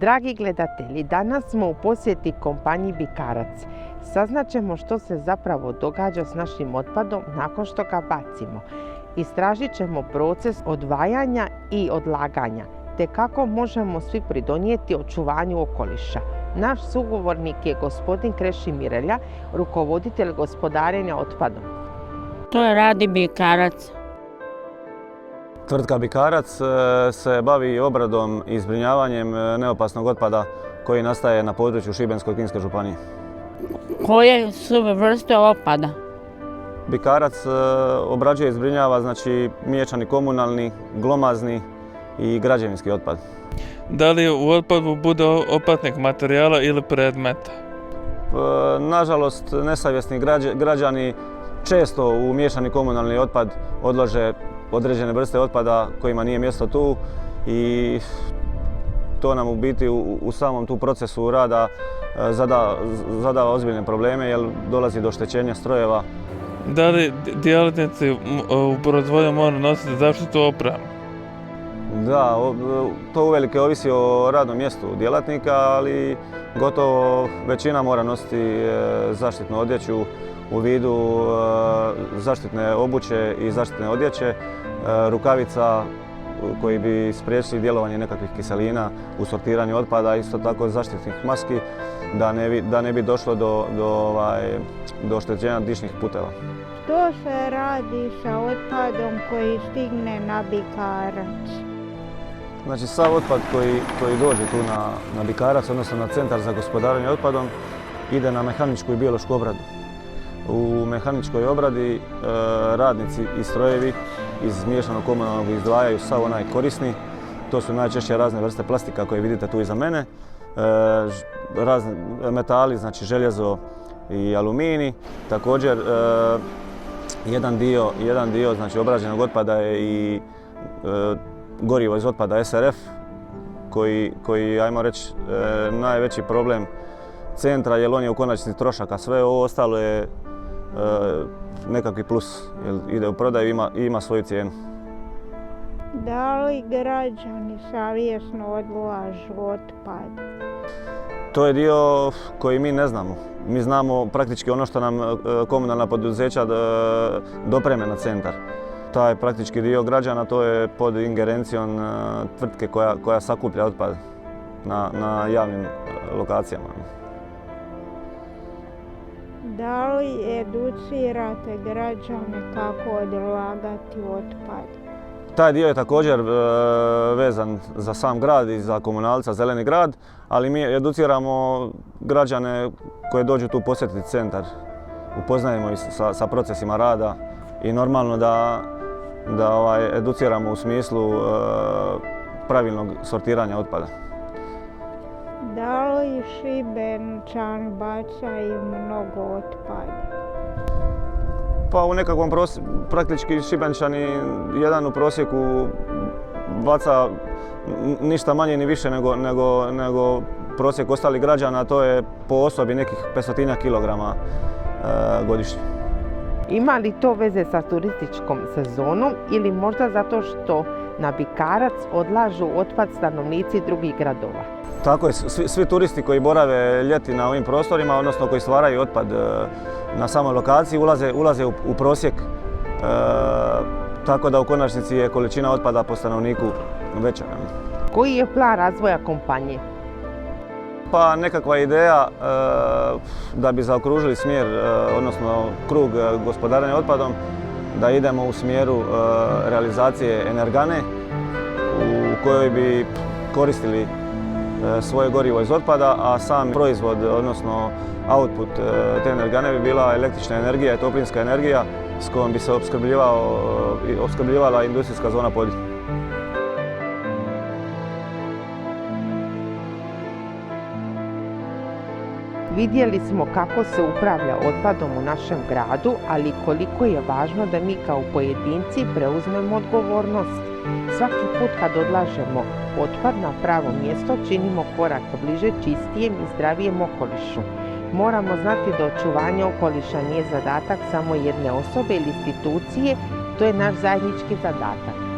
Dragi gledatelji, danas smo u posjeti kompaniji Bikarac. Saznaćemo što se zapravo događa s našim otpadom nakon što ga bacimo. Istražit ćemo proces odvajanja i odlaganja, te kako možemo svi pridonijeti očuvanju okoliša. Naš sugovornik je gospodin Krešimir Relja, rukovoditelj gospodarenja otpadom. To radi Bikarac. Tvrtka Bikarac se bavi obradom i zbrinjavanjem neopasnog otpada koji nastaje na području Šibensko-kninske županije. Koje su vrste otpada? Bikarac obrađuje i zbrinjava znači miješani komunalni, glomazni i građevinski otpad. Da li u otpadu bude opasnih materijala ili predmeta? Nažalost, nesavjesni građani često u miješani komunalni otpad odlože određene vrste otpada kojima nije mjesto tu i to nam u biti u samom tu procesu rada zadava ozbiljne probleme jer dolazi do oštećenja strojeva. Da li djelatnici u proizvodnji moraju nositi zaštitu opremu? Da, to uvelike ovisi o radnom mjestu djelatnika, ali gotovo većina mora nositi zaštitnu odjeću u vidu zaštitne obuće i zaštitne odjeće, rukavica koji bi spriječili djelovanje nekakvih kiselina u sortiranju otpada, isto tako zaštitnih maski da ne bi došlo do oštećenja dišnih puteva. Što se radi sa otpadom koji stigne na Bikarac? Znači, sav otpad koji dođe tu na Bikarac, odnosno na Centar za gospodarenje otpadom, ide na mehaničku i biološku obradu. U mehaničkoj obradi radnici i strojevi iz miješanog komunalnog izdvajaju sav onaj korisni. To su najčešće razne vrste plastika koje vidite tu iza mene. Razni metali, znači željezo i aluminij. Također, jedan dio znači, obrađenog otpada je i gorivo iz otpada SRF koji ajmo reći, najveći problem centra jer on je u konačnici trošak, a sve ovo ostalo je nekakvi plus jer ide u prodaju i ima svoju cijenu. Da li građani savjesno odlažu otpad? To je dio koji mi ne znamo. Mi znamo praktički ono što nam komunalna poduzeća dopreme na centar. Taj praktički dio građana to je pod ingerencijom tvrtke koja sakuplja otpad na javnim lokacijama. Da li educirate građane kako odlagati otpad? Taj dio je također vezan za sam grad i za komunalca Zeleni grad, ali mi educiramo građane koji dođu tu posjetiti centar. Upoznajemo ih sa procesima rada i normalno da educiramo u smislu pravilnog sortiranja otpada. Da li Šibenčani bacaju mnogo otpada? Pa u nekakvom praktički Šibenčani jedan u prosjeku baca ništa manje ni više nego prosjek ostalih građana, a to je po osobi nekih 500 kilograma godišnje. Ima li to veze sa turističkom sezonom ili možda zato što na Bikarac odlažu otpad stanovnici drugih gradova? Tako je, svi turisti koji borave ljeti na ovim prostorima, odnosno koji stvaraju otpad na samoj lokaciji, ulaze u prosjek, tako da u konačnici je količina otpada po stanovniku veća. Koji je plan razvoja kompanije? Pa nekakva ideja da bi zaokružili smjer, odnosno krug gospodarenja otpadom, da idemo u smjeru realizacije energane u kojoj bi koristili svoje gorivo iz otpada, a sam proizvod, odnosno output te energane bi bila električna energija i toplinska energija s kojom bi se opskrbljivala industrijska zona Podj. Vidjeli smo kako se upravlja otpadom u našem gradu, ali koliko je važno da mi kao pojedinci preuzmemo odgovornost. Svaki put kad odlažemo otpad na pravo mjesto činimo korak bliže čistijem i zdravijem okolišu. Moramo znati da očuvanje okoliša nije zadatak samo jedne osobe ili institucije, to je naš zajednički zadatak.